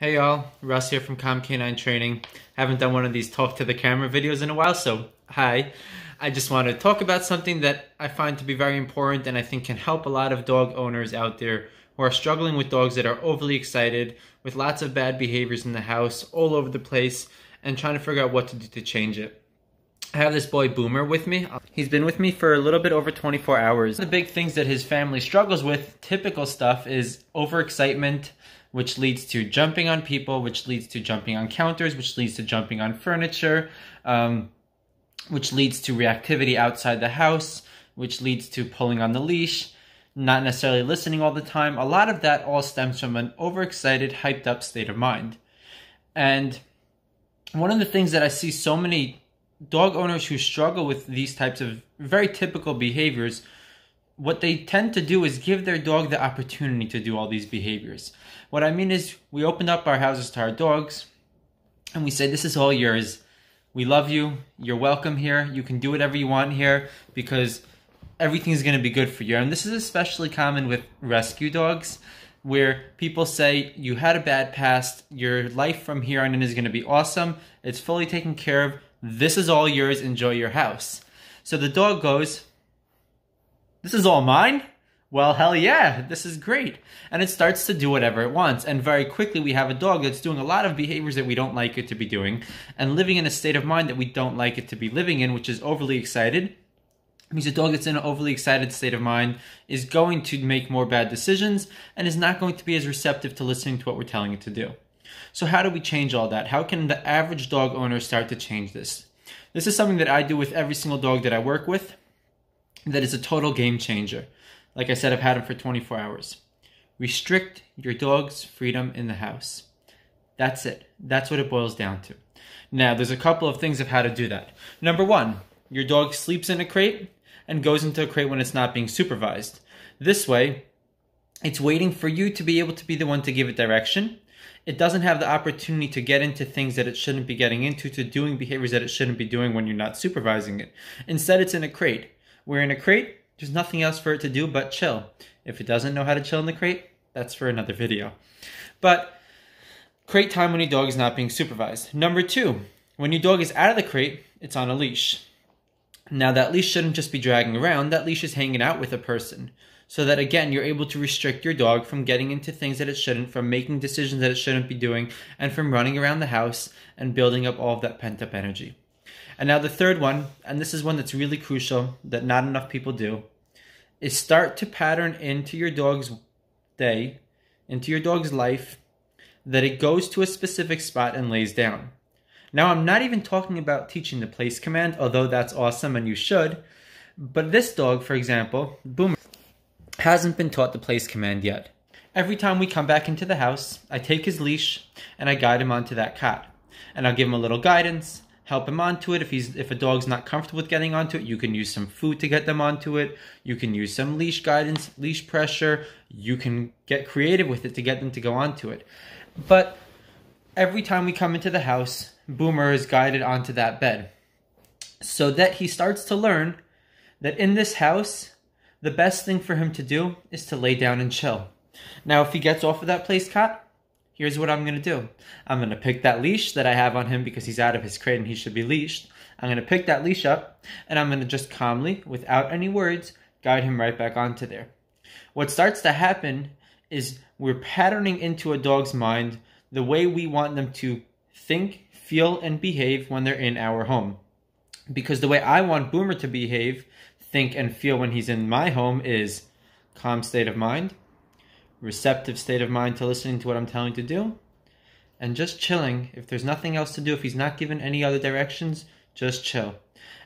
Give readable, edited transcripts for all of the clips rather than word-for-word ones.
Hey y'all, Russ here from Calm Canine Training. Haven't done one of these talk to the camera videos in a while, so hi. I just want to talk about something that I find to be very important and I think can help a lot of dog owners out there who are struggling with dogs that are overly excited, with lots of bad behaviors in the house, all over the place, and trying to figure out what to do to change it. I have this boy Boomer with me. He's been with me for a little bit over 24 hours. The big things that his family struggles with, typical stuff, is overexcitement, which leads to jumping on people, which leads to jumping on counters, which leads to jumping on furniture, which leads to reactivity outside the house, which leads to pulling on the leash, not necessarily listening all the time. A lot of that all stems from an overexcited, hyped up state of mind. And one of the things that I see so many dog owners who struggle with these types of very typical behaviors, what they tend to do is give their dog the opportunity to do all these behaviors. What I mean is, we open up our houses to our dogs and we say, this is all yours. We love you. You're welcome here. You can do whatever you want here because everything's going to be good for you. And this is especially common with rescue dogs, where people say, you had a bad past. Your life from here on in is going to be awesome. It's fully taken care of. This is all yours. Enjoy your house. So the dog goes, this is all mine? Well, hell yeah, this is great. And it starts to do whatever it wants. And very quickly we have a dog that's doing a lot of behaviors that we don't like it to be doing and living in a state of mind that we don't like it to be living in, which is overly excited. It means a dog that's in an overly excited state of mind is going to make more bad decisions and is not going to be as receptive to listening to what we're telling it to do. So how do we change all that? How can the average dog owner start to change this? This is something that I do with every single dog that I work with that is a total game changer. Like I said, I've had him for 24 hours. Restrict your dog's freedom in the house. That's it. That's what it boils down to. Now, there's a couple of things of how to do that. Number one, your dog sleeps in a crate and goes into a crate when it's not being supervised. This way, it's waiting for you to be able to be the one to give it direction. It doesn't have the opportunity to get into things that it shouldn't be getting into, to doing behaviors that it shouldn't be doing when you're not supervising it. Instead, it's in a crate. Where in a crate, there's nothing else for it to do but chill. If it doesn't know how to chill in the crate, that's for another video. But crate time when your dog is not being supervised. Number two, when your dog is out of the crate, it's on a leash. Now that leash shouldn't just be dragging around, that leash is hanging out with a person. So that again, you're able to restrict your dog from getting into things that it shouldn't, from making decisions that it shouldn't be doing, and from running around the house and building up all of that pent up energy. And now the third one, and this is one that's really crucial that not enough people do, is start to pattern into your dog's day, into your dog's life, that it goes to a specific spot and lays down. Now, I'm not even talking about teaching the place command, although that's awesome and you should, but this dog, for example, Boomer, hasn't been taught the place command yet. Every time we come back into the house, I take his leash and I guide him onto that cot. And I'll give him a little guidance, help him onto it. If a dog's not comfortable with getting onto it, you can use some food to get them onto it. You can use some leash guidance, leash pressure. You can get creative with it to get them to go onto it. But every time we come into the house, Boomer is guided onto that bed so that he starts to learn that in this house, the best thing for him to do is to lay down and chill. Now, if he gets off of that place cot, here's what I'm going to do. I'm going to pick that leash that I have on him because he's out of his crate and he should be leashed. I'm going to pick that leash up and I'm going to just calmly, without any words, guide him right back onto there. What starts to happen is we're patterning into a dog's mind the way we want them to think, feel, and behave when they're in our home. Because the way I want Boomer to behave, think, and feel when he's in my home is calm state of mind, receptive state of mind to listening to what I'm telling to do, and just chilling. If there's nothing else to do, if he's not given any other directions, just chill.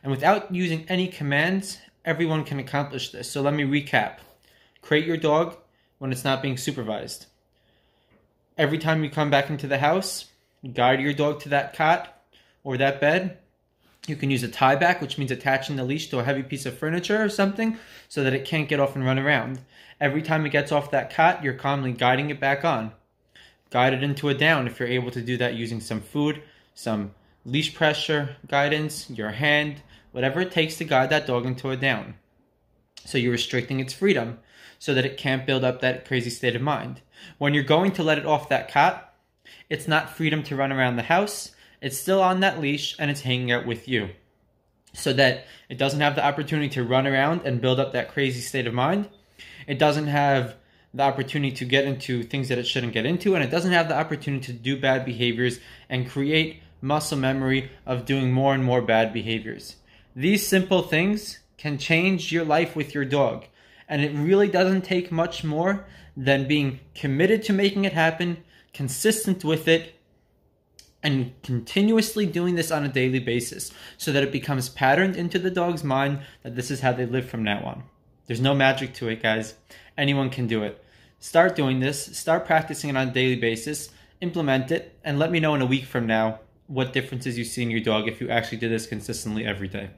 And without using any commands, everyone can accomplish this. So let me recap. Crate your dog when it's not being supervised. Every time you come back into the house, guide your dog to that cot or that bed. You can use a tie back, which means attaching the leash to a heavy piece of furniture or something so that it can't get off and run around. Every time it gets off that cot, you're calmly guiding it back on. Guide it into a down if you're able to do that using some food, some leash pressure guidance, your hand, whatever it takes to guide that dog into a down. So you're restricting its freedom so that it can't build up that crazy state of mind. When you're going to let it off that cot, It's not freedom to run around the house. It's still on that leash and it's hanging out with you, so that it doesn't have the opportunity to run around and build up that crazy state of mind. It doesn't have the opportunity to get into things that it shouldn't get into, and it doesn't have the opportunity to do bad behaviors and create muscle memory of doing more and more bad behaviors. These simple things can change your life with your dog, and it really doesn't take much more than being committed to making it happen, consistent with it, and continuously doing this on a daily basis so that it becomes patterned into the dog's mind that this is how they live from now on. There's no magic to it, guys. Anyone can do it. Start doing this, start practicing it on a daily basis, implement it, and let me know in a week from now what differences you see in your dog if you actually did this consistently every day.